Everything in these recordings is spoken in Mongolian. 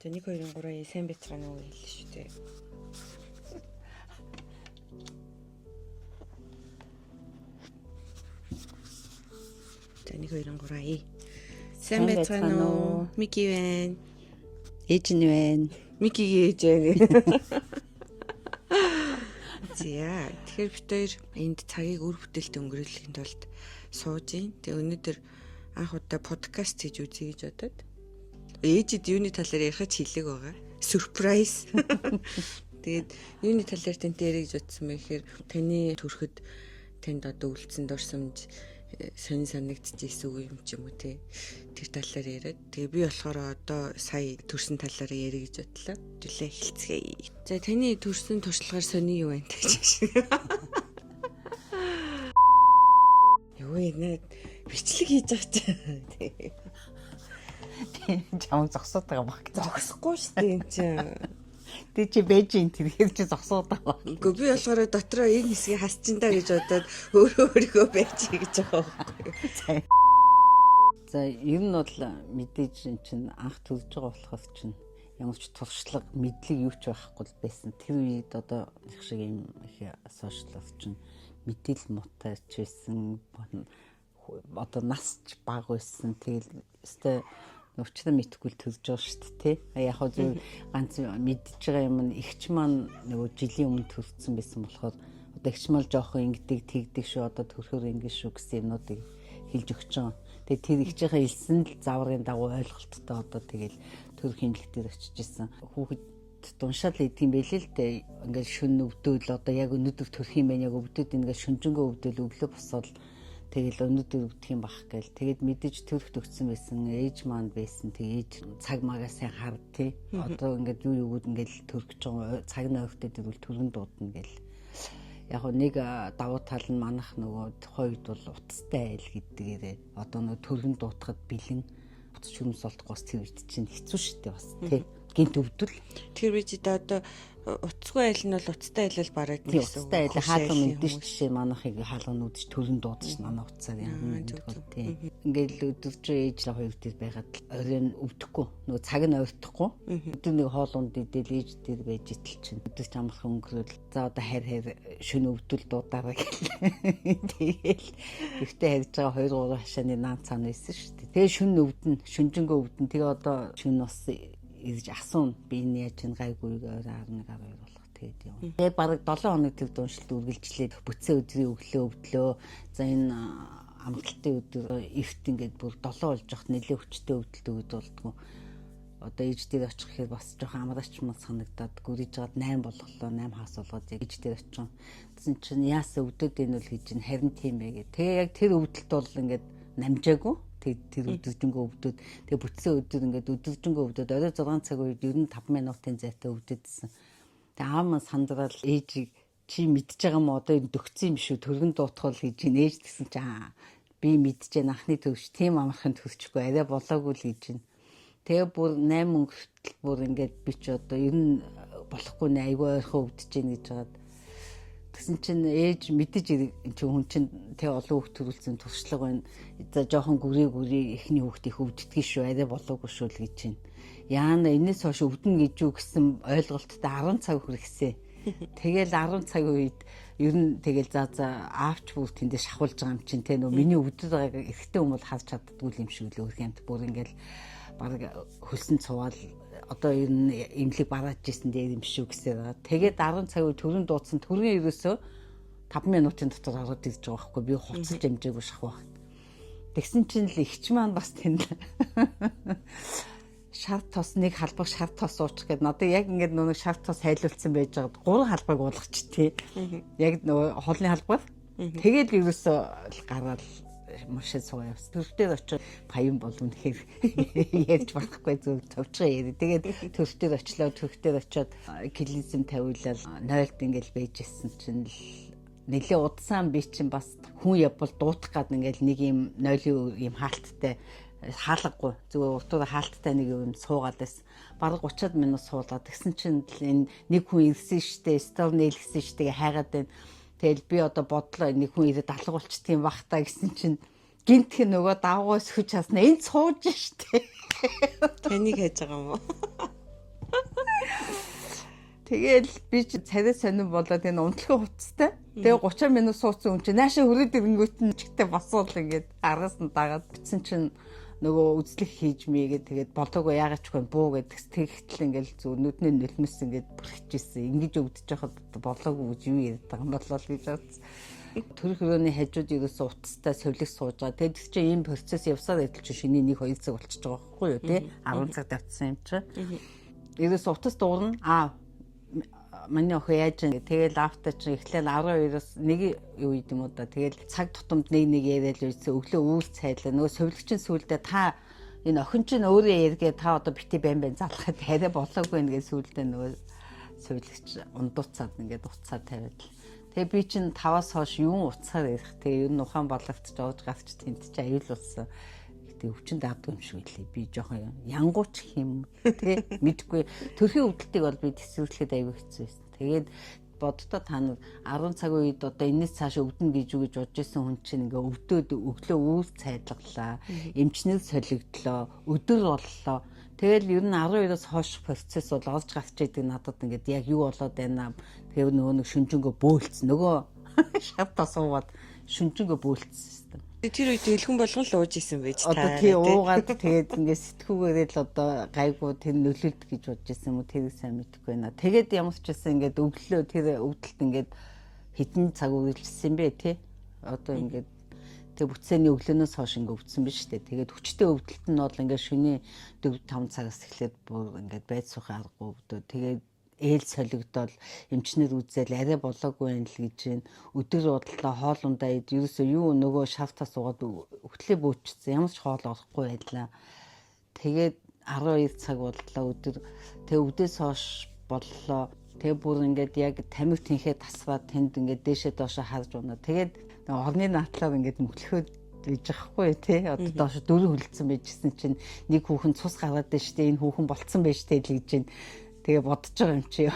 За 1 2 3 сайн бяцгаана уу хэллээ шүү дээ. За 1 2 3 сайн бяцгаана уу? Мики байна. Ээж нь байна. Микигийн ээж байна. За тэгэхээр бид хоёр энд цагийг үр бүтээлтэй өнгөрүүлэхийн тулд сууж ийн. Тэгээ өнөөдөр анх удаа подкаст хийж үзье гэж бодоод ээжид юуны талаар ярихад хэлэг байгаа. Surprise. Тэгээд юуны талаар тэнтэй ярих гэж утсан бэ гэхээр таны төрөхөд танд одоо үлдсэн дурсамж сонин санагдчихсэн үг юм ч юм уу те. Тэр талаар яриад. Тэгээ би болохоор одоо сая төрсөн талаар ярих гэж бодлоо. Жүлээ хэлцгээе. За таны төрсөн туршлагаар сони юу байна гэж. Юу нэ бичлэг хийж байгаа ч. Чамд зогсоод байгаа баг. Зогсохгүй шүү дээ энэ чинь. Тэг чи бэжин тэр чи зогсоод байгаа. Үгүй би болохоор дотроо энэ хэсгийг хасчин даа гэж бодоод өөрийнхөө байж гэж байгаа байхгүй. За ер нь бол мэдээж чинь анх төлж байгаа болохоос чинь ямар ч туршлага мэдлэг юу ч байхгүй байсан. Тэр үед одоо их шиг юм их сошиалс чинь мэдээлэл муутай ч байсан. Одоо нас ч бага байсан. Тэгэл өстэй Нөвчтөн мэдхгүй төлж байгаа шүү дээ, тий. Яг хоо зөв ганц мэдж байгаа юм нь ихч маань нөгөө жилийн өмнө төлсөн байсан болохоор одоо ихч мал жоохон ингэдэг тэгдэг шүү, одоо төрөхөр ингэ шүү гэсэн юмнуудыг хэлж өгч байгаа. Тэгээ тэр ихчийнхээ хэлсэн л заврын дагуу ойлголттой одоо тэгэл төрөх хэмжлэг дээр очиж исэн. Хүүхэд дуншаал идэм байлээ л дээ. Ингээл шүн өвдөөл одоо яг өнөдөр төрөх юм байна, яг өвдөд ингээл шүнжэнгөө өвдөөл өглөө босоод тэгэл өнөдөр өвдөх юм бах гээл. Тэгээд мэдээж төрөх төгссөн байсан ээж маань байсан. Тэгээд цаг магаа сайн хар тий. Одоо ингээд юу юугууд ингээд төрөх гэж байгаа цаг нь ойртой дэрвэл төргөн дуудана гээл. Яг нэг давуу тал нь манах нөгөө тухайд бол утастай айл гэдгээрээ одоо нөгөө төргөн дуутахад бэлэн утас шүмс болдгоос тэр үед чинь хэцүү шттэ бас тий. Гинт өвдөл. Тэр үед одоо утасгүй айл нь бол утастай айл бараг гэсэн. Утастай айл хаалга мэдэн жишээ манахыг хаалга нүдэж төрөн дуудаж манай утсаар юм гэдэг тий. Ингээл өдөрч ээж хоёр дээр байгаад оройн өвдөхгүй. Нөгөө цаг нь ойртохгүй. Өдөр нэг хоолунд идэл ээж дээр байж итэл чинь өдөрч амархан өнгөрөөл. За одоо хайр шөнө өвдөл дуудаараа гэл. Тэгэл ихтэй харьж байгаа 2 3 хашааны наан цаана байсан шүү дээ. Тэгээ шөнө өвдөн, шүнжэнгөө өвдөн. Тэгээ одоо шөнө бас ирж асуун би энэ яаж ин гайгүй 11 12 болох тэгээд юм. Тэгээ бараг 7 хоног төв дууншилт үргэлжлээд бүцээ өдрийн өглөө өвдлөө. За энэ амралтын өдөр эвт ингээд бүр 7 болж явах нэлээ хүчтэй өвдөлт өгд болдгоо. Одоо ээж дээр очих гэхээр бас жоохон амраач мал санагдаад гүрийж гад 8 болголоо 8 хаас болгоод ээж дээр очих. Тэсэн чинь яасан өвдөд энэ бол гэж ин харин тийм ээ гэ. Тэгээ яг тэр өвдөлт бол ингээд намжаагүй. Тэр өдөржингөө өвдөд тэгээ бүтсэн өдөр ингээд өдөржингөө өвдөд орой 6 цаг үед 95 минутын зайтай өвдөдсөн. Тэгээ аав маань сандрал ээжийг чи мэдж байгаа юм одоо энэ дөгцсөн юм шүү төргөн дуутгал гэж ээж гэсэн чи би мэдж анхны төвш тийм амархан төрчихгүй арай болоогүй л гэж байна. Тэгээ бүр 8 өнгөртөл бүр ингээд би ч одоо ер нь болохгүй нэ айгүй ойрхон өвдөж гин гэж хагаад тэгсэн чинь ээж мэдэж чи хүн чинь тэг олон хүүхд төрүүлсэн туршлага байна. За жоохон гүрээ эхний хүүхд их өвддөг шүү арай болоогүй шүү л гэж байна. Яана энэс хойш өвдөн гэж юу гэсэн ойлголттой 10 цаг хүргэсэн. Тэгэл 10 цаг үед ер нь тэгэл за аавч бүр тэндээ шахуулж байгаа юм чинь тэ нөө миний өвдөд байгааг эрэгтэй хүмүүс харж чаддгүй юм шиг л өөр юмт бүр ингээл баг хөлсөн цувал одоо ер нь имлэг барааж ирсэн дээр юм шүү гэсэн. Тэгээд 10 цаг үе төрөн дуудсан төргийн ерөөсөө 5 минутын дотор ороод ирж байгаа байхгүй би хуцалж амжаагүй шахах. Тэгсэн чинь л ихч маань бас тэнд шар тос нэг халбаг шар тос уучих гэдэг надад яг ингээд нөгөө шар тос хайлуулсан байж байгаад 3 халбаг уулгач тий. Яг нөгөө холны халбаг. Тэгээд ерөөсөө гараад машин суугаа явсан. Төрөлтөөр очиж паян болов нөхөр ярьж болохгүй зөв товчгоо яри. Тэгээд төрөлтөөр очлоо төрөлтөөр очиод клизм тавиулаад 0-д ингээл байж исэн чинь нэлээ удсан би чинь бас хүн явбал дуутах гад ингээл нэг юм 0-ийн юм хаалттай хаалгагүй зүгээр уртуура хаалттай нэг юм суугаад байсан. Бараг 30 минут суулаад тэгсэн чинь энэ нэг хүн ирсэн штэ стор нээлгсэн штэ хайгаад байна. Тэгэл би одоо бодлоо нэг хүн ирээд алга болчих тийм бах та гэсэн чинь гинтх нөгөө давгаас хүч хасна энд сууж штэ. Таныг хайж байгаа юм уу? Тэгэл би чи царай сонирн болоод энэ унтлагын хуцтай. Тэгээ 30 минут суудсан юм чи наашаа хөрөөд ирэнгүүт нь чигтээ босвол ингээд араас нь дагаад битсэн чинь нөгөө үзлэг хийж мийгээд тэгээд болоогүй яагаад ч вэ буу гэдэг тэгтэл ингээл зүг нүдний нөлмөс ингээд бүрхчихсэн. Ингэж өвдөж байхад болоогүй гэж юу яриад байгаа юм болоо гэж бодсон. Төрөх өрөөний хажууд ерөөсөө утастай совлог сууж байгаа. Тэгээд чи ийм процесс явсаар идэл чи шиний 1-2 цаг болчихж байгаа байхгүй юу тий? 10 цаг давтсан юм чи. Ерөөсөө утас дуурна. Манай охин яаж ингэ тэгэл автаа чи эхлээл 12-оос 1 юу юм уу да тэгэл цаг тутамд нэг яриад л үйсэн өглөө үүс цайлаа нөгөө совлогчин сүулдэ та энэ охин чинь өөрөө ярьгээ та одоо бити байн залахад арай болоогүй нэгээ сүулдэ нөгөө совлогч ундууцаад ингээд уцаа тавиад тэгээ би чинь 5-аас хойш юун уцаар ярих тэгээ ер нь ухаан болгоц жоож гарч тэнд чи аюулуулсан тэгээ өвчин даадгүй юм шиг үлээ би жоохон янгууч юм тий мэдгүй төрхийн өвдөлтийг бол би төсвөрлөхөд аюул хэцүү байсан. Тэгээд боддоо та нар 10 цаг үед одоо энэс цааш өвдөн гэж юу гэж бодож исэн хүн чинь ингээ өвдөөд өглөө үүс цайдлаглаа, эмчнэр солигдлоо, өдөр боллоо. Тэгэл ер нь 12-оос хойш процесс бол олж гарч идэг надад ингээд яг юу болоод байна. Тэгээ нөгөө нэг шүнжэнгөө бөөлцсөн. Нөгөө шавтаа суугаад шүнжэнгөө бөөлцсөн. Тэр үед хэлхэн болгон л ууж исэн байж та. Одоо тий уугаад тэгээд ингээд сэтгүүгээрээ л одоо гайгүй тэр нөлөөлт гэж бодож исэн юм уу тэрийг сайн мэдэхгүй байна. Тэгээд ямар ч байсан ингээд өглөө тэр өвдөлт ингээд хитэн цаг үргэлжилсэн бэ тий. Одоо ингээд тэг бүтсэний өглөөнөөс хойш ингээд өвдсөн биз дээ. Тэгээд хүчтэй өвдөлт нь бол ингээд шөнийн 4-5 цагаас эхлээд бүр ингээд байд суухан аргагүй өвдөө. Тэгээд ээл солигдол эмчнэр үзэл арай болоогүй юм л гэж байна. Өдөр бодлоо хоол ундаа ерөөсөө юу нөгөө шавтаа суугаад өгтлээ бөөчсөн. Ямар ч хоол орохгүй байлаа. Тэгээд 12 цаг боллоо өдөр. Тэгээ өвдөөс хойш боллоо. Тэгээ бүр ингээд яг тамиг тэнхээ тасраад тэнд ингээд дээшээ доошоо харж унаа. Тэгээд орны наатлаар ингээд мөглөхөд гэж ахгүй тий. Одоо доош 4 хөлдсөн байжсэн чинь нэг хүүхэн цус гараад дээ штэ. Энэ хүүхэн болцсон байж тээ л гэж байна. Тэгээ бодож байгаа юм чи.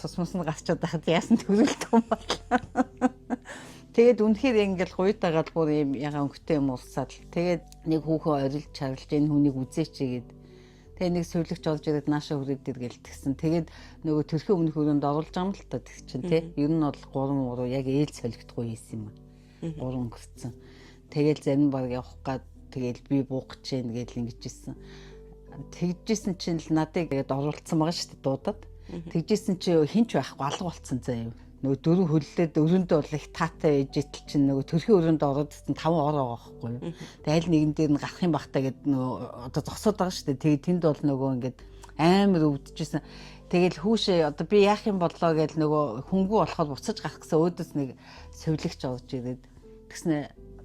Цусмас нь гарчаад байхад яасан төрөлт юм бол. Тэгээд үнэхээр ингээл гуйдагаад бүр юм яга өнгөтэй юм уусаад. Тэгээд нэг хүүхэн орилж чарлж энэ хүнийг үзээч гээд. Тэгээ нэг сувлэгч олж ирээд нааша хүрээд иргээл тэгсэн. Тэгээд нөгөө төрхөө өмнөх өрөөнд оруулж байгаа юм л та тэг чинь тий. Ер нь бол 3 яг ээл солигдохгүй хийсэн юм. 3 өнгөрцөн. Тэгээл зарим баг явах гад тэгээл би буух гэж юм гээл ингэжсэн. Тэгжсэн чинь л надыг тэгээд оруулсан байгаа шүү дээ дуудаад. Тэгжсэн чи хинч байхгүй алга болцсон заа юу. Нөгөө 4 хөллөөд өрөөндөө бол их таатай ээж итэл чинь нөгөө төрхийн өрөөнд ороод 5 ор байгаа байхгүй юу. Тэгээд аль нэгэн дээр нь гарах юм бахтаа гэд нөгөө одоо зогсоод байгаа шүү дээ. Тэгээд тэнд бол нөгөө ингээд амар өвдөжсэн. Тэгэл хүүшээ одоо би яах юм боллоо гэж нөгөө хөнгөө болоход буцаж гарах гэсэн өөдөөс нэг совлогч орж ирээд тэгснэ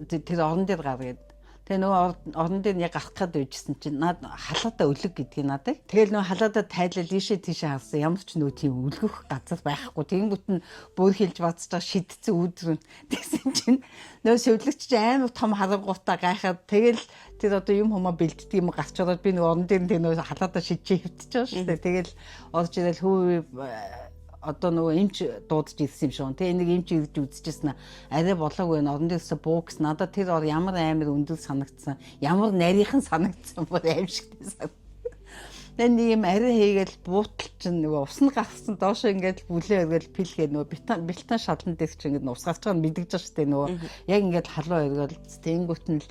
тэр орон дээр гар гээд тэгээ нөгөө орон дээр яг гарах гээд байжсэн чинь над халаатаа өлөг гэдгийг надад. Тэгэл нөгөө халаатаа тайлал ийшээ тийшээ харсан. Ямар ч нөө тийм өлгөх газар байхгүй. Тэгэнгүүт нь бүр хэлж бацж байгаа шидцэн үүдрэн. Тэгсэн чинь нөгөө совлогч чинь амар том харангуутаа гайхаад тэгэл тэр одоо юм хумаа бэлддэг юм гарч ороод би нөгөө орон дээр тэр нөгөө халаатаа шидчээ хөвтөж байгаа шүү дээ. Тэгэл орж ирэл хүү одоо нөгөө эмч дуудаж ирсэн юм шиг байна. Тэ энийг эмч ирж үзчихсэн арай болоогүй орон дээрээс буу гэсэн. Надад тэр ор ямар амар өндөр санагдсан. Ямар нарийнхан санагдсан бүр аимшигтэй санагдсан. Тэн нэг юм арай хийгээл буутал чинь нөгөө ус нь гарсан доошоо ингээд бүлээ өргөл пилгээ нөгөө бэлтан шалан дээр чинь ингээд ус гарч байгаа нь мэдэгдэж байгаа шүү дээ нөгөө яг ингээд халуу өргөл тэнгүүт нь л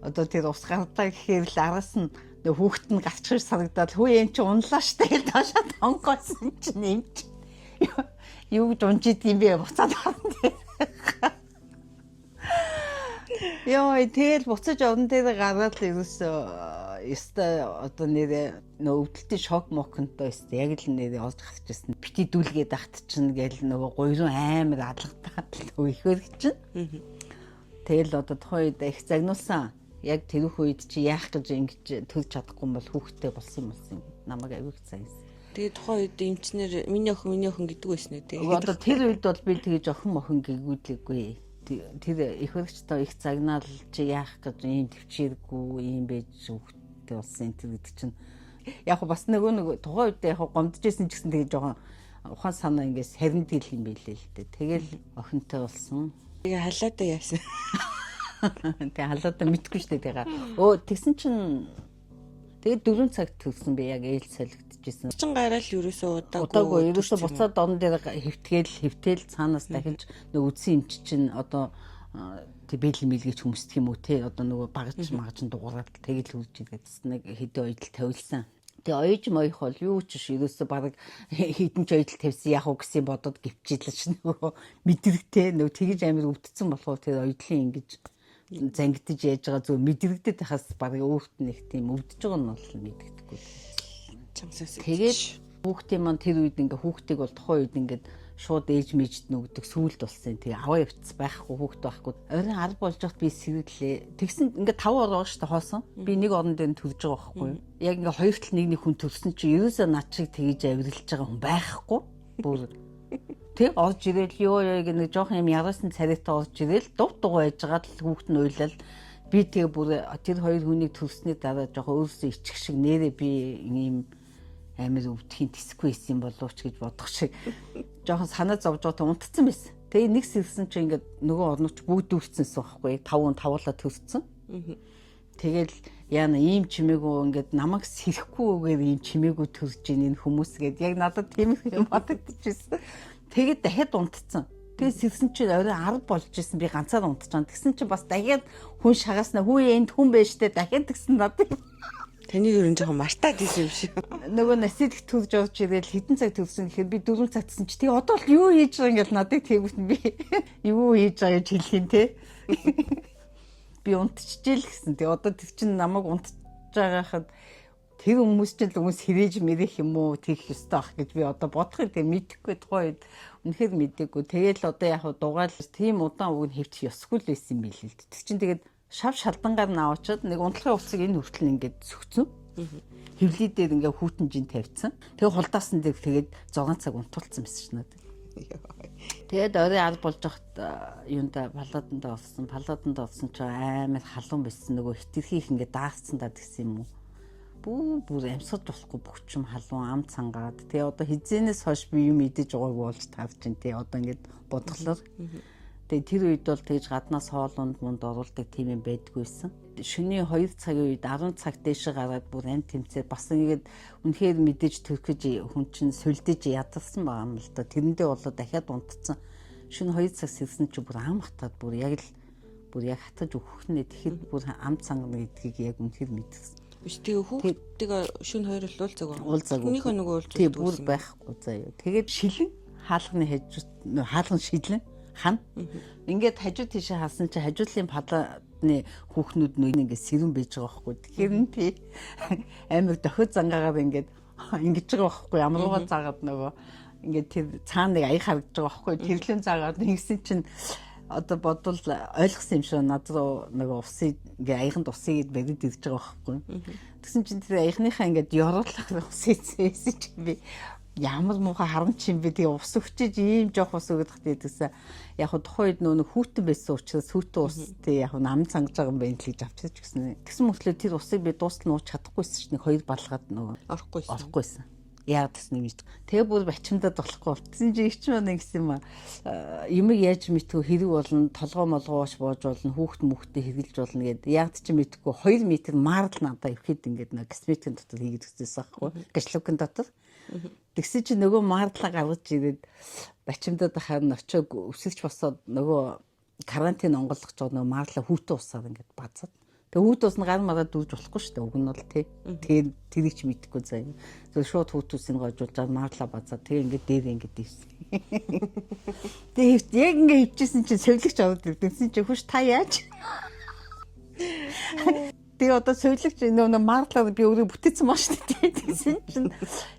одоо тэр ус гартаа гэхээр л араас нь нөгөө хүүхэд нь гарч ирж санагдаад хүү юм чи унлаа штэ гэж доошоо тонгойсон чинь эмч юу дунжид юм бэ буцаад авсан. Яа тэгэл буцаж орон дээр гараад л ерөөсөө одоо нэрээ өвдөлтийн шок моконтой өстэй яг л нэрээ олж гарч ирсэн. Бити дүүлгээд ахт чинь гээл нөгөө гойрон амар алгатаад нөгөө ихэр чинь. Тэгэл одоо тухайн үед их загнуулсан. Яг тэрөх үед чи яах гэж ингэж төлж чадахгүй бол хүүхдтэй болсон юм намайг аяг цайсан. Тэгээд тухайн үед эмчнэр миний охин гэдэг байсан үү те. Одоо тэр үед бол би тэгэж охин гээгүүлээгүй. Тэр их хөргчтэй их загнаал чи яах гэж ийм төвчээргүй ийм байж хүүхдтэй болсон тэр гэдэг чинь яг бас нөгөө тухайн үед яг гомдожсэн ч гэсэн тэгээ жоохон ухаан санаа ингээс харин тэл юм байлээ л дээ. Тэгэл охинтой болсон. Тэгээ халаатаа яасан. Тэгээ халаатаа мэдгүй шүү дээ тэгээ. Тэгсэн чинь Тэгээд 4 цагт төрсөн би яг ээл солигдчихсэн. Чин гараал ерөөсөө удаагүй ерөөсөө буцаад дон дээр хөвтгээл цаанаас дахиж нөгөө үдсэн эмч чинь одоо тэг бэлэн мэлгэж хүмсдэг юм уу те одоо нөгөө багаж магаж дуурайд тэгэл хөвж идэгдсэн нэг хэдэн ойдл тавилсан. Тэг оёж моёх бол юу ч ш ерөөсөө баг хэдэн ч ойдл тавьсан яг уу гэсэн бодоод гівчилж нөгөө мэдрэгтэй нөгөө тэгж амир өвдсөн болохоор тэр ойдлын ингэж зангидж яаж байгаа зөв мэдрэгдэт хас баг өөрт нэг тийм өвдөж байгаа нь бол мэддэггүй. Тэгээд хүүхдийн маань тэр үед ингээ хүүхдийг бол тухайн үед ингээ шууд ээж мэжд нөгдөг сүулт болсон. Тэгээ аваа явц байхгүй хүүхд байхгүй. Оройн 10 болж байхад би сэргэлээ. Тэгсэн ингээ 5 ороо штэ хоосон. Би нэг орон дээр төрж байгаа байхгүй. Яг ингээ хоёр тал нэг хүн төрсөн чи ерөөсөө над шиг тэгж авирлж байгаа хүн байхгүй. Бүр тэг орж ирэл ёо яг нэг жоох юм яруусан царайтай орж ирэл дув дугуй байж байгаа л хүүхд нь уйлал би тэгээ бүр тэр хоёр хүнийг төрсний дараа жоох өөрөөсөө ичих шиг нэрээ би ийм амир өвдхийн тэсгүй байсан боловч гэж бодох шиг жоохон санаа зовж байгаа унтцсан байсан. Тэгээ нэг сэрсэн чи ингээд нөгөө орнооч бүгд дүүрцэнсэн байхгүй 5 тавуулаа төрсөн. Тэгэл яана ийм чимээгүй ингээд намайг сэрэхгүйгээр ийм чимээгүй төрж ийн энэ хүмүүс гээд яг надад тийм юм бодогдчихсэн. Тэгээд дахиад унтцсан. Тэгээд сэрсэн чинь орой 10 болж исэн би ганцаар унтчихсан. Тэгсэн чинь бас дахиад хүн шагаснаа хүү энд хүн байж тээ дахиад тэгсэн надад. Таны юу н жоохон мартаад исэн юм шиг. Нөгөө насид их төрж орж ирэл хэдэн цаг төрсөн гэхээр би 4 цагтсан чи тий одоо л юу хийж байгаа ингээд надад тэгвэл би юу хийж байгаа гэж хэлэх юм те. Би унтчихжээ л гэсэн. Тэгээ одоо тэр чин намайг унтж байгаа хад тэр хүмүүс чинь л хүмүүс хэрэж мэрэх юм уу тэгэх ёстой ах гэж би одоо бодох юм. Тэгээ мэдэхгүй тухайн үед үнэхээр мэдээгүй. Тэгээл одоо яг дугаал тийм удаан үг хэвчих ёсгүй л байсан юм билээ л. Тэр чин тэгээд шав шалдангаар наавчаад нэг унтлахын уцыг энэ хүртэл ингээд зөгцөн. Хевлий дээр ингээ хүүтэн жин тавьсан. Тэгээ хулдаасан дээр тэгээд 6 цаг унтуулсан байсан ш надад. Тэгээд орой 10 болж хат юунда палаатанда олсон. Палаатанда олсон ч амар халуун байсан. Нөгөө хитрхийх ингээ даацсан даа гэсэн юм уу. Бүр амьсгаж болохгүй бөхчм халуун ам цангаад. Тэгээ одоо хизээнээс хойш би юм идэж байгаагүй болж тав чинь тий одоо ингээд бодглоо. Тэгээ тэр үед бол тэгж гаднаас хоолунд мунд оруулдаг тийм юм байдгүйсэн. Шөнийн 2 цагийн үед 10 цаг дээшээ гараад бүр амт тэмцээ бас ингээд үнэхээр мэдээж төрөхөж хүн чинь сүлдэж ядарсан байгаа юм л да. Тэрэндээ болоо дахиад унтцсан. Шөнө 2 цаг сэрсэн чи бүр ам хатаад бүр яг хатаж өгөх нэ тэгэхэд бүр ам цангана гэдгийг яг үнэхээр мэдсэн. Биш тэгээ хүүхдтэйгээ шөнө 2 л уулзаагүй. Түүнийхөө нөгөө уулзсан. Тийм бүр байхгүй заяа. Тэгээд шилэн хаалганы хажууд хаалган шилэн хан. Ингээд хажуу тийшээ хаасан чи хажуудлын палааны хүүхнүүд нь ингээд сэрүүн байж байгаа байхгүй. Тэгэхээр нь би амар дохиод зангаагаар ингээд ингэж байгаа байхгүй. Амруугаа заагаад нөгөө ингээд тэр цаана нэг аяг харагдаж байгаа байхгүй. Тэрлэн заагаад нэгсэн чинь одоо бодвол ойлгосон юм шиг над руу нөгөө усыг ингээ аяганд усыг барид ирж байгаа байхгүй. Тэгсэн чинь тэр аягныхаа ингээд ёруулахаар усыг зээсэн чи би ямар муухай харамч юм бэ тэгээ ус өгчиж ийм жоох ус өгөх гэдэгсэн. Яг тухайн үед нөгөө хүүтэн байсан учраас хүүтэн ус тий яг нам цангаж байгаа юм байна л гэж авчирч гисэн. Тэгсэн мөртлөө тэр усыг би дуустал нууж чадахгүйсэн чинь нэг хоёр балгаад нөгөө орохгүйсэн. Яг гэсэн юм шүү. Тэгээ бүр бачимдаад болохгүй болтсон чи ич маань гэсэн юм аа. Юмыг яаж мэдтгүү хэрэг болно, толгой молгоош боож болно, хүүхд мөхтө хэрглэж болно гэд. Яг ч мэдтгүү 2 м марл надаа ирэхэд ингээд нэг косметикийн дотор хийгээд өгсөн байхгүй. Гашлукын дотор. Тэгсэн чи нөгөө марлаа гаргаж ирээд бачимдаад хахаар нь очиог өсөж босоод нөгөө карантин онгойлгож байгаа нөгөө марлаа хүүтэн усаар ингээд базаад. Тэгээ хүүт ус нь гар мараа дүүж болохгүй шүү дээ. Уг нь бол тий. Тэгээд тэрийг ч мэдэхгүй заяа. Тэгээ шууд хүүт усыг гожуулж чад марлаа базаа. Тэгээ ингээд дээр ингээд ивсэн. Тэгээ яг ингээд хөвчсэн чинь совилогч аваад ирдэнсэн чинь хүш та яаж? Тэгээ одоо совилогч нөгөө марлаа би өөрөө бүтээсэн маа шүү дээ. Тэгсэн чинь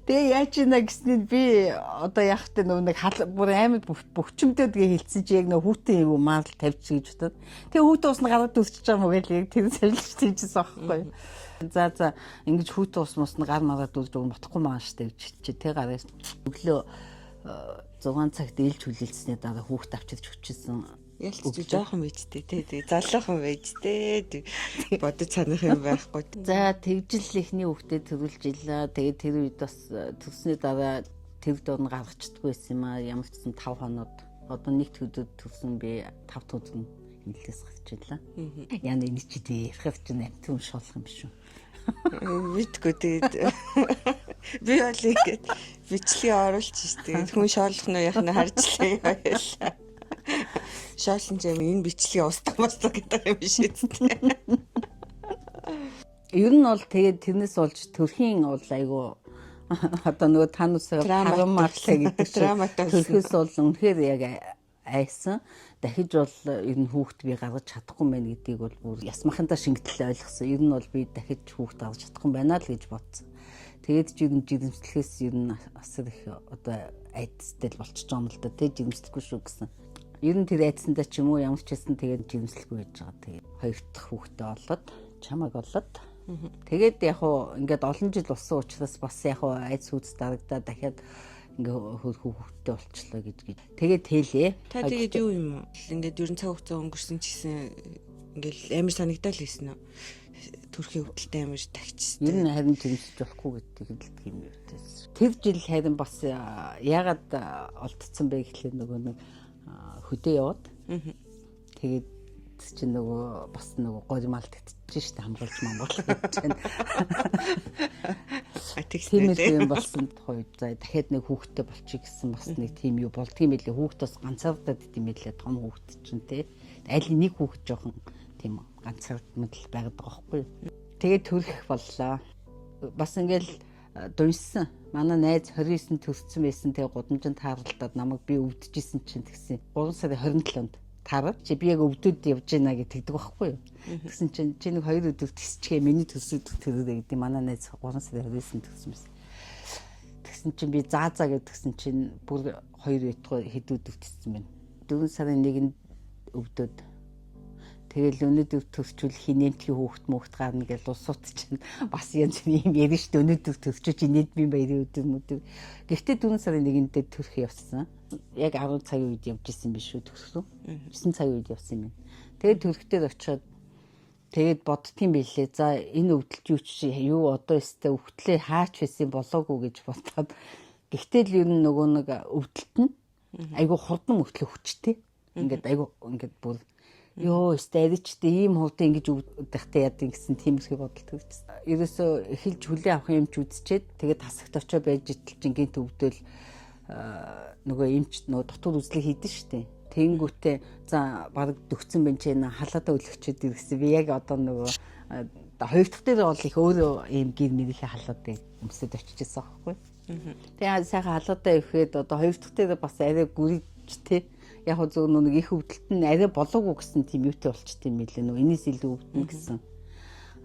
тэгээ яаж ийна гэснээр би одоо яг тэ нөгөө нэг бүр амар бөхчмдөө тэгээ хэлсэн чи яг нөгөө хүүтэн юм марл тавьчих гэж бодоод. Тэгээ хүүтэн ус нь гараад дүрчиж байгаа мөгөөл яг тэр совилогч тийжсэн аахгүй. За ингэж хүүтэн ус мус нь гар мараа дүрж өгөн ботхгүй маа шүү дээ гэж чи тэг гараас өглөө 6 цагт ээлж хүлээлцсэний дараа хүүхд авчирч өчсөн. Ялч жоохон байжтэй тий. Тэгээ залуухан байжтэй. Бодож санах юм байхгүй. За тэгжил ихний хүүхдэд төрүүлж илаа. Тэгээ тэр үед бас төрсний дараа тэр дор гаргацдаггүй байсан юм аа. Ямар ч сан 5 хоноод одоо нэгт хөдөд төрсөн би 5 өдөр нэлээс гарчлаа. Яна энэ чи ярихад ч амт юм шуулах юм биш үү? Мэдгүй тэгээд би бол ингэж бичлэгээ оруулж штэ. Хүн шоолох нь яах нь харжлаа байлаа. Шоолсон ч юм энэ бичлэгээ устгах басна гэдэг юм биш үү? Ер нь бол тэгээд тэрнээс болж төрхийн бол айгу одоо нөгөө танусаа хараммарлаа гэдэг чинь төрхөөс бол үнэхээр яг айсан. Дахиж бол ер нь хүүхд би гаргаж чадахгүй мэн гэдгийг бол бүр ясмахандаа шингэтэл ойлгосон. Ер нь бол би дахиж хүүхд гаргаж чадахгүй байна л гэж бодсон. Тэгээд ч ер нь жирэмслэхээс ер нь асар их одоо айдастай л болчих жоом л да. Тэгээд жирэмслэхгүй шүү гэсэн. Ер нь тэр айдсандаа ч юм уу ямар ч хэсэн тэгээд жирэмслэхгүй байж байгаа. Тэгээд хоёр дахь хүүхдээ олоод чамайг олоод тэгээд яг хуу ингээд олон жил болсон учраас бас яг хуу айц хүүц дарагдаа дахиад ингээ хүүхдтэй болчлоо гэж. Тэгээд хэлээ. Та тэгээд юу юм уу? Ингээд ерөн цаг хугацаа өнгөрсөн ч гэсэн ингээл амар санагдал хийсэн үү? Төрхийн хөвдөлтэй амар тагчсан. Ер нь харин жирэмсэж болохгүй гэдэг хэлдэг юм юу те. Тэр жил харин бас яагаад олдсон бэ гэхлээр нөгөө нэг хөдөө яваад. Тэгээд чи нөгөө бас нөгөө гоймал татчих штэ хамгаалж мамгаал гэж байна. Тийм юм болсон тухай за дахиад нэг хүүхдтэй болчих гэсэн бас нэг тийм юу болдгийм байлээ. Хүүхдээс ганцаардаад идэм байлээ том хүүхд чинь те. Аль нэг хүүхд жоохон тийм ганцаардмал байгаад байгаа байхгүй. Тэгээд төрөх боллоо. Бас ингээл дуньсан. Манай найз 29-нд төрсөн байсан. Тэгээ гудамжинд тааралдаад намайг би өвдөжсэн чинь тэгсэн. 3 сарын 27-нд тарав. Чи би яг өвдөд явж гинэ гэж тэгдэг байхгүй юу? Тэгсэн чинь чи нэг 2 өдөр тисчгээ миний төсөөд төрөө гэдэг манай найз 3 сарын 29-нд төрсөн байсан. Тэгсэн чинь би заа гэдгсэн чинь бүр 2 өдөр хэд өдөр тиссэн байна. 4 сарын 1-нд өвдөд. Тэгэл өнөөдөр төрчүүл хинэмтгийн хүүхд мөхт гарна гэж улсууд чинь бас янз юм ярина шүү дээ. Өнөөдөр төрчөөч инээдмийн баярын өдөр мөдөр. Гэхдээ 4 сарын 1-нд төрөх явсан. Яг 10 цагийн үед явж исэн биш үү төрсөн. 9 цагийн үед явсан юм. Тэгээд төрөхтөд очиод тэгээд боддгийм билээ. За энэ өвдөлт юу чи юу одоо өстэй өвтлээ хаач байсан болоогүй гэж бодоод. Гэхдээ л ер нь нөгөө нэг өвдөлт нь айгу хурдан мөтлө хүчтэй. Ингээд айгу ингээд бүр ёо стадичтэй ийм хувьд ингэж өвдөхтэй яадаг гэсэн тийм их бодол төрчихсөн. Ерөөсөө эхэлж хүлээ авах юм ч үзчихэд тэгээд тасагт очоо байж итэл жингийн төвдөл нөгөө эмч нөгөө дотор үзлэг хийдэн штэ. Тэнгүүтээ за баг дөгцөн бэн чи халаадаа өлөгчөд ирсэн. Би яг одоо нөгөө хоёр дахь дээр бол их өөрөө ийм гэр мэрийнхээ халаадаа өмсөд очижсэн байхгүй. Тэгээд сайхан халаадаа ирэхэд одоо хоёр дахь дээр бас арай гүрийж те. Яг зөв нэг их өвдөлт нь арай болоогүй гэсэн тийм юутай болчт юм билээ. Нөгөө энэс илүү өвдөн гэсэн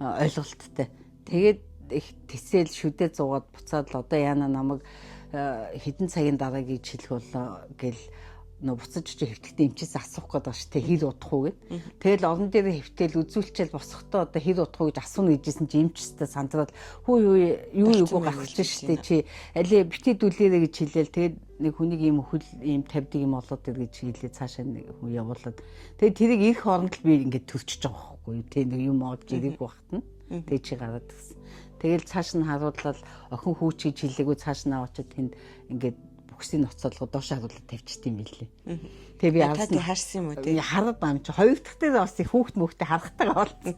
ойлголттой. Тэгээд их тэсэл шүдээ зугаад буцаад л одоо яана намайг хэдэн цагийн дараа гэж хэлэх болоо гэл нөө буцаж чи хэвтэгтэй эмчээс асуух гээд байгаа ш. Тэ хэр удах уу гэд. Тэгэл орон дээр хэвтэл үзүүлчихэл босохдоо одоо хэр удах уу гэж асууна гэжсэн чи эмчтэй сандраад хүү юу гарч штэ чи алей битээ дүлээрэ гэж хэлээл. Тэгээд нэг хүнийг ийм хөл ийм тавьдаг юм олоод ир гэж хэлээ цаашаа нэг хүн явуулаад. Тэгээд тэрийг ирэх хооронд л би ингээд төрчихөж байгаа байхгүй юу. Тэ нэг юм оож ирэх багтана. Тэгээд чи гараад гисэн. Тэгэл цааш нь харуулаад охин хүүч гэж хэлээгүү цааш нь аваачаад тэнд ингээд бүксийн ноцоолгоо доош харуулаад тавьчихд юм билээ. Тэгээ би харсан юм уу тий? Хараад ам чи хоёр дахь дээр бас их хүүхд мөхтэй харахтайгаа болсон.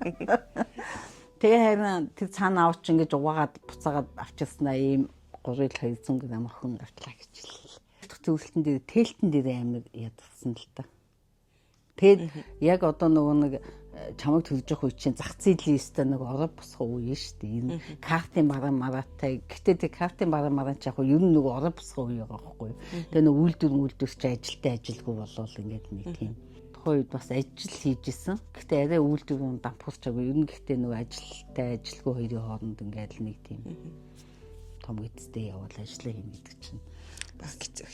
Тэгээ харин тэр цаана авч ингэж угаагаад буцаагаад авчихснаа ийм 3-200 г охин авчлаа гэж хэлээ. Зөвлөлтөн дээр тээлтэн дээр амар ядсан л та. Тэгээд яг одоо нөгөө нэг чамайг төлж явах үе чинь зах зээлийн өстой нэг ороо босох үе шүү дээ. Энэ картын маратай. Гэтэ тэр картын мараа ч яг юу нэг ороо босох үе байгаа байхгүй юу. Тэгээ нэг үйлдвэр чи ажилтай ажилгүй болвол ингээд нэг тийм. Тухайн үед бас ажил хийжсэн. Гэтэ арай үйлдвэрийн дампуурчаагүй. Ер нь гэхдээ нэг ажилтай ажилгүй хоёрын хооронд ингээд нэг тийм том эцтэй явал ажиллаа хийнэ гэдэг чинь баг хэцүү.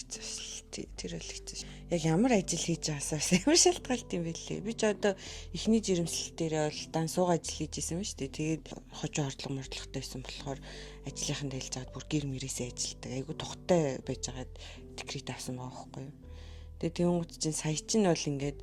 Тэр бол хэцүү. Яг ямар ажил хийж байгаасаас ямар шалтгаалт юм бэ лээ. Би ч одоо эхний жирэмслэл дээрээ бол дан сууга ажил хийж исэн ба шүү дээ. Тэгээд хожоо хордлого мордлоготой байсан болохоор ажлынхан дэлж жаад бүр гэр мэрээсээ ажилдаг. Айгу тухтай байж байгаад декрет авсан байгаа байхгүй юу. Тэгээ тэнгууд чинь сая чинь бол ингээд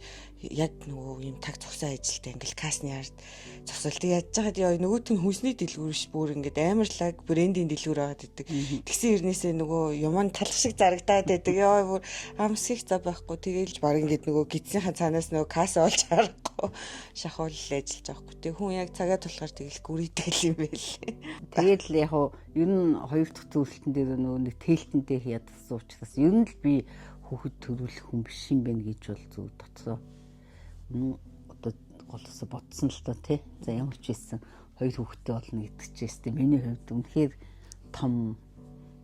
яг нөгөө юм таг цогсон ажилтай ингээд касны ард зогсолт яаж жагаад яа нөгөөт нь хүнсний дэлгүүр ш бүр ингээд амарлаг брендийн дэлгүүр байгаад идэг. Тэгсэн хэрнээсээ нөгөө юман талх шиг зарагдаад байдаг. Яа бүр амсгийх зав байхгүй. Тэгээл баг ингээд нөгөө гидсийнхаа цаанаас нөгөө кас олж харахгүй шахуулал ажиллаж байгаа байхгүй. Тэг хүн яг цагаад болохоор тэгэл гүрийдэг юм байл. Тэгэл яг ер нь хоёр дахь зөвлөлтөн дээр нөгөө нэг тээлтэндээ ядсан учраас ер нь л би хүүхэд төрүүлэх хүн биш юм байна гэж бол зөв дотсоо. Одоо голосо бодсон л та тий. За ямар ч байсан хоёр хүүхэдтэй болно гэдэг чинь өстэй миний хувьд үнэхээр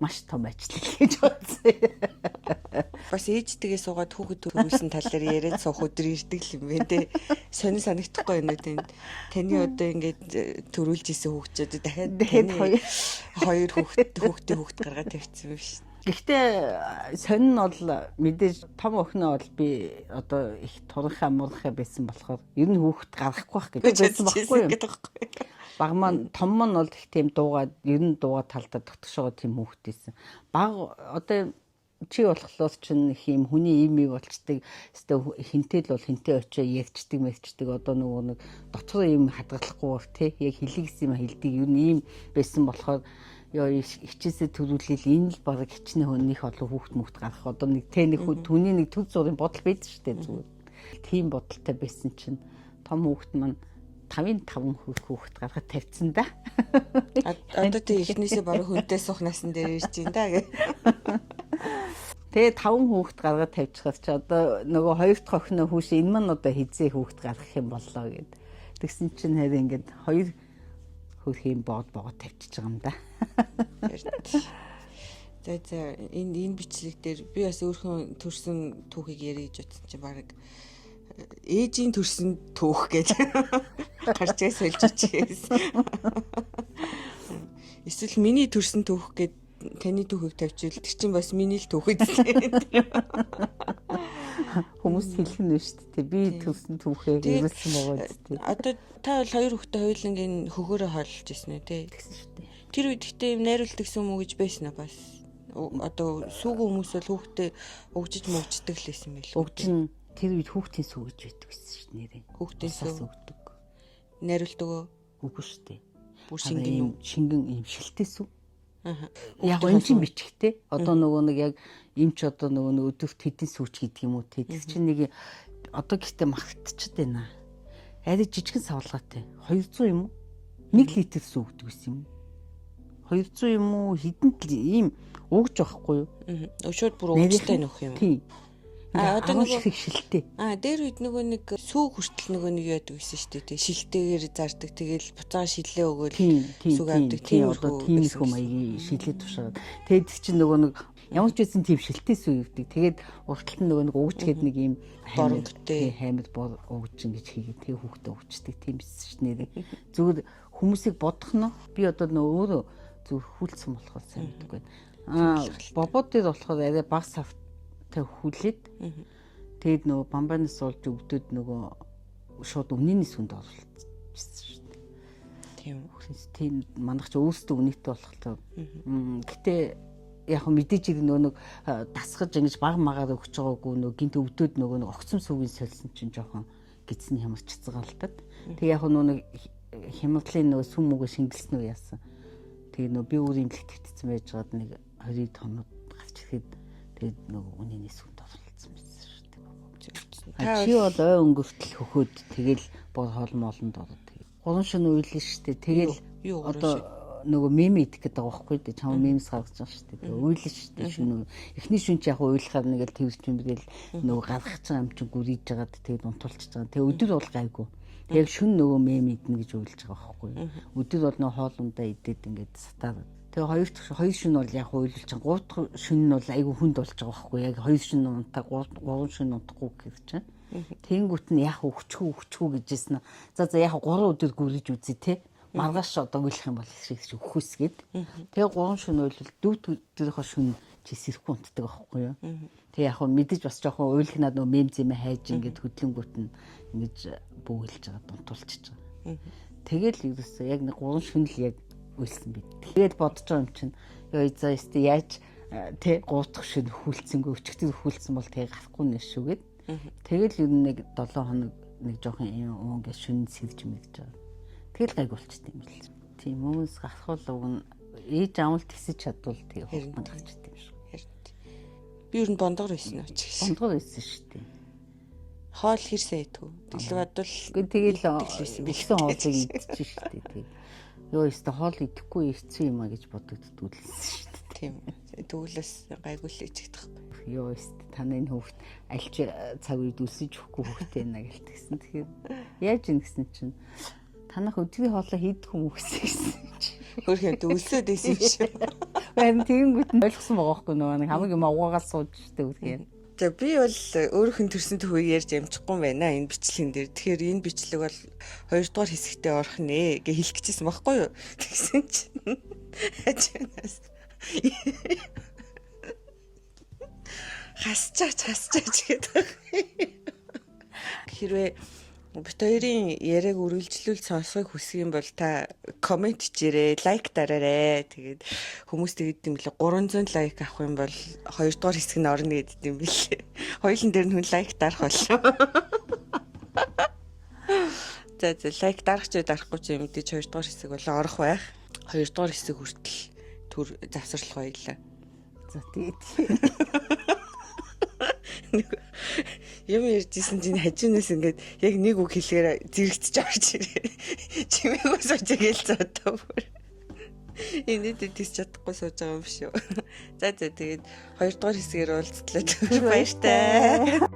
маш том ажил гэж бодсон. Бас ээжтэйгээ суугаад хүүхэд төрүүлсэн тал дээр яриад суух өдөр ирдэг юм байна те. Сонир санагдахгүй юм уу те. Таны одоо ингээд төрүүлж исэн хүүхдүүд дахиад хоёр хүүхд гаргаад тавьчихсан юм шүү. Гэхдээ сонин нь бол мэдээж том охиноо бол би одоо их турхаа мурхаа байсан болохоор ер нь хүүхэд гаргахгүй байх гэж байсан байхгүй юу? Баг маань том маань бол их тийм дуугаад ер нь дуугаа талдаа дотгошоо тийм хүүхэд байсан. Баг одоо чи болохлоо чинь их юм хүний имийг болчдаг. Эсвэл хинтэл бол хинтээ очоо ягчдаг мэгчдэг одоо нөгөө нэг дотор юм хадгалахгүй тий яг хэлийгс юм хэлдэг ер нь ийм байсан болохоор яа хичээсээ төрүүлэл энэ л баг хичнээн хөнийх олон хүүхд гарах одоо нэг тэ нэг түүний нэг төв зургийн бодол байдаг шүү дээ зүгээр. Тийм бодолтой байсан чинь том хүүхд маань 55 хүүхд гаргаад тавьсан да. Одоо тэ ихнээсээ баруун хүнтэй суух насан дээр ирж байна да гэ. Тэгээ 5 хүүхд гаргаад тавьчихад чи одоо нөгөө хоёр дахь охиноо хүүш энэ маань одоо хизээ хүүхд гаргах юм боллоо гэд. Тэгсэн чинь харин ингээд хоёр хөрхийн боод тавьчихж байгаа юм да. За энэ бичлэг дээр би бас өөрхөн төрсөн түүхийг ярих гэж утсан чи баг ээжийн төрсөн түүх гэж гарчээ сольжчихээс. Эсвэл миний төрсөн түүх гэд таны түүхийг тавьчихвал тэр чинь бас миний л түүх үстэй. Хүмүүс хэлэх нь шүү дээ. Би төрсөн түүхээ хэрэглэсэн байгаа үстэй. Одоо та бол хоёр хүүхдээ хоёулангийн хөгөөрөө хооллож ирсэн үү те? Тэгсэн шүү дээ. Тэр үед ихтэй юм найруулдаг юм уу гэж байсан аа бас. Одоо сүүгэн хүмүүс бол хүүхдээ өгжиж мөвчдөг л байсан байл. Өгжин тэр үед хүүхдийн сүү гэж байдаг гэсэн шүү дээ нэрээ. Хүүхдийн сүү өгдөг. Найруулдаг уу? Үгүй шүү дээ. Бүр шингэн юм шилтэй сүү. Яг энэ чинь бичгтэй. Одоо нөгөө нэг яг эмч одоо нөгөө өдөрт хэдэн сүүч гэдэг юм уу те. Тэр чинь нэг одоо гэхдээ магтчихад байна. Арай жижигэн савлгаатай. 200 юм уу? 1 литр сүү өгдөг гэсэн юм. 200 юм уу? Хэдэн ийм угж байхгүй юу? Шууд бүр угжтай нөх юм. Тийм. Одоо нөгөө шилтэй. Дээр үед нөгөө нэг сүү хүртэл нөгөө нэг яадаг гэсэн шүү дээ. Шилтэйгээр зардаг. Тэгэл буцаага шилээ өгөөл сүг авдаг. Тийм одоо тийм их юм аягийн шилээ тушаад. Тэгэд чинь нөгөө нэг ямар ч байсан тийм шилтэй сүү өгдөг. Тэгээд урталт нь нөгөө нэг угжгээд нэг юм боромгтэй хаймд угж ингэж хийгээд тэг хүүхдээ угждаг тийм биш шүү нэрээ. Зүгээр хүмүүсийг бодох нь би одоо нөгөө өөрөө зүгээр хүлцсэн болохоор сайн мэдгүй. Бобод дээр болохоор арай баг сав хүлээд тэгэд нөгөө бамбанаас олж өгдөд нөгөө шууд үнэнээс хүнд оруулчихсан шүү дээ. Тийм манайх ч өөрсдөө үнэтэй болохоор гэтээ яг мэдээж нөгөө нэг дасгаж ингэж баг магаар өгч байгаагүй нөгөө гинт өвдөд нөгөө нэг огцом сүгийн сольсон чинь жоохон гидсний хямарч цэцгаалтад. Тэг яг нөгөө нэг хямралын нөгөө сүм мөгөө шингэлсэн үү яасан. Тэгээ нөгөө би өөр имлэг твтцсэн байж гад нэг 20 тоннууд гарч ирэхэд тэгээд нөгөө үнэнээс хүнд оруулсан байсан шүү дээ. Чи бол ой өнгөртөл хөхөөд тэгэл бод хоолмолонд ороод тэгээд 3 шөнө уйлсан шүү дээ. Тэгэл одоо нөгөө мем идэх гэдэг байгаа байхгүй дээ. Чам мемс гаргаж байгаа шүү дээ. Тэгээ уйлсан шүү дээ шөнө. Эхний шөнө чи яг уйлахаар нэгэл тэрч юм бэл нөгөө гаргаж байгаа юм чи гүрийж байгаад тэгээд унтуулчихж байгаа. Тэгээ өдөр бол гайгүй. Тэгээ шөнө нөгөө мем идэнэ гэж уйлж байгаа байхгүй. Өдөр бол нөгөө хоолундаа идээд ингээд сатаад. Тэгээ хоёр шөнө бол яг уйлж чинь 3 дахь шөнө нь бол айгүй хүнд болж байгаа байхгүй. Яг 2 шөнө унтаа 3 шөнө унтахгүй гэж чинь. Тэнгүүт нь яг өчгөө гэжсэн. За яг 3 өдөр гүрэж үзье те. Маргааш одоо уйлах юм бол шиг өхөсгээд. Тэгээ 3 шөнө уйлвал 4 өдрийнхөө шөнө чи сэрхгүй унтдаг байхгүй юу. Тэгээ яг мэдээж бас жоохон уйлахнаа нөгөө мем зэмэ хайж ингээд хөдлөнгүүт нь ингэж бөөлж байгаа унтуулчихж байгаа. Тэгэл ерөөсөө яг нэг 3 шөнө л яг уйлсан бид. Тэгээд бодож байгаа юм чинь ёо за яа яаж тэ гуутах шиг хүлцэнгүй өчигдөд хүлцэн бол тэг гарахгүй нэ шүүгээд тэгэл юу нэг 7 хоног нэг жоохон юм ингээд шүн сэвж мэгж байгаа. Тэгэл гайг болчтой юм л. Тийм хүмүүс гарах бол ээж аавал тисэж чадвал тэг хурдан гарчтай юм шиг. Би ер нь бондгор байсан уу ч гэсэн. Бондгор байсан шүү дээ. Хоол хэрсээ идэггүй. Дэлгүү бодвол тэгэл бэлсэн хоолыг идчих шүү дээ. Тэг. Йоо өстө хоол идэхгүй хэцүү юм а гэж бодогддгүй л шүү дээ. Тийм. Төвлөс гайгүй л иччихдэг. Йоо өстө таны энэ хүүхд альч цаг үед үсэж өгөхгүй хүүхдээ нэ гэлтгсэн. Тэгэхээр яаж ийн гэсэн чинь танах өдрийн хоолоо хийдэг хүмүүс гэсэн чинь хөрхөнд өлсөд байсан юм шиг. Харин тэгэнгүүт нь ойлгосон байгаа байхгүй нөгөө нэг хамаг юм авгаагаас сууж штэ үгүй. За би бол өөрөөхөн төрсөн төвөө ярьж амжихгүй юм байна энэ бичлэгэн дээр. Тэгэхээр энэ бичлэг бол 2 дугаар хэсэгтээ орох нэ гэж хэлэх гэжсэн байхгүй юу? Тэгсэн чинь хажуунаас хасчаач гэдэг. Хэрвээ бит хоёрын яриаг үргэлжлүүл сонсохыг хүсэх юм бол та комент хийрээ, лайк дараарай. Тэгээд хүмүүс тэгээд юм лээ 300 лайк авах юм бол 2 дугаар хэсэг нь орно гэдэг юм билээ. Хоёулын дээр нь хүн лайк дарах боллоо. За лайк дарах ч дарахгүй ч мэдээж 2 дугаар хэсэг болоо орох байх. 2 дугаар хэсэг хүртэл төр завсарлах байлаа. За тэгээд юм ярьжсэн чинь хажуунаас ингээд яг нэг үг хэлэхээр зэрэгтэж орж ирээ. Чимээгүй сууж гээл зодоо бүр. Энэд тийс чадахгүй сууж байгаа юм шүү. За тэгээд 2 дугаар хэсгээр уулзтлаа. Баяртай.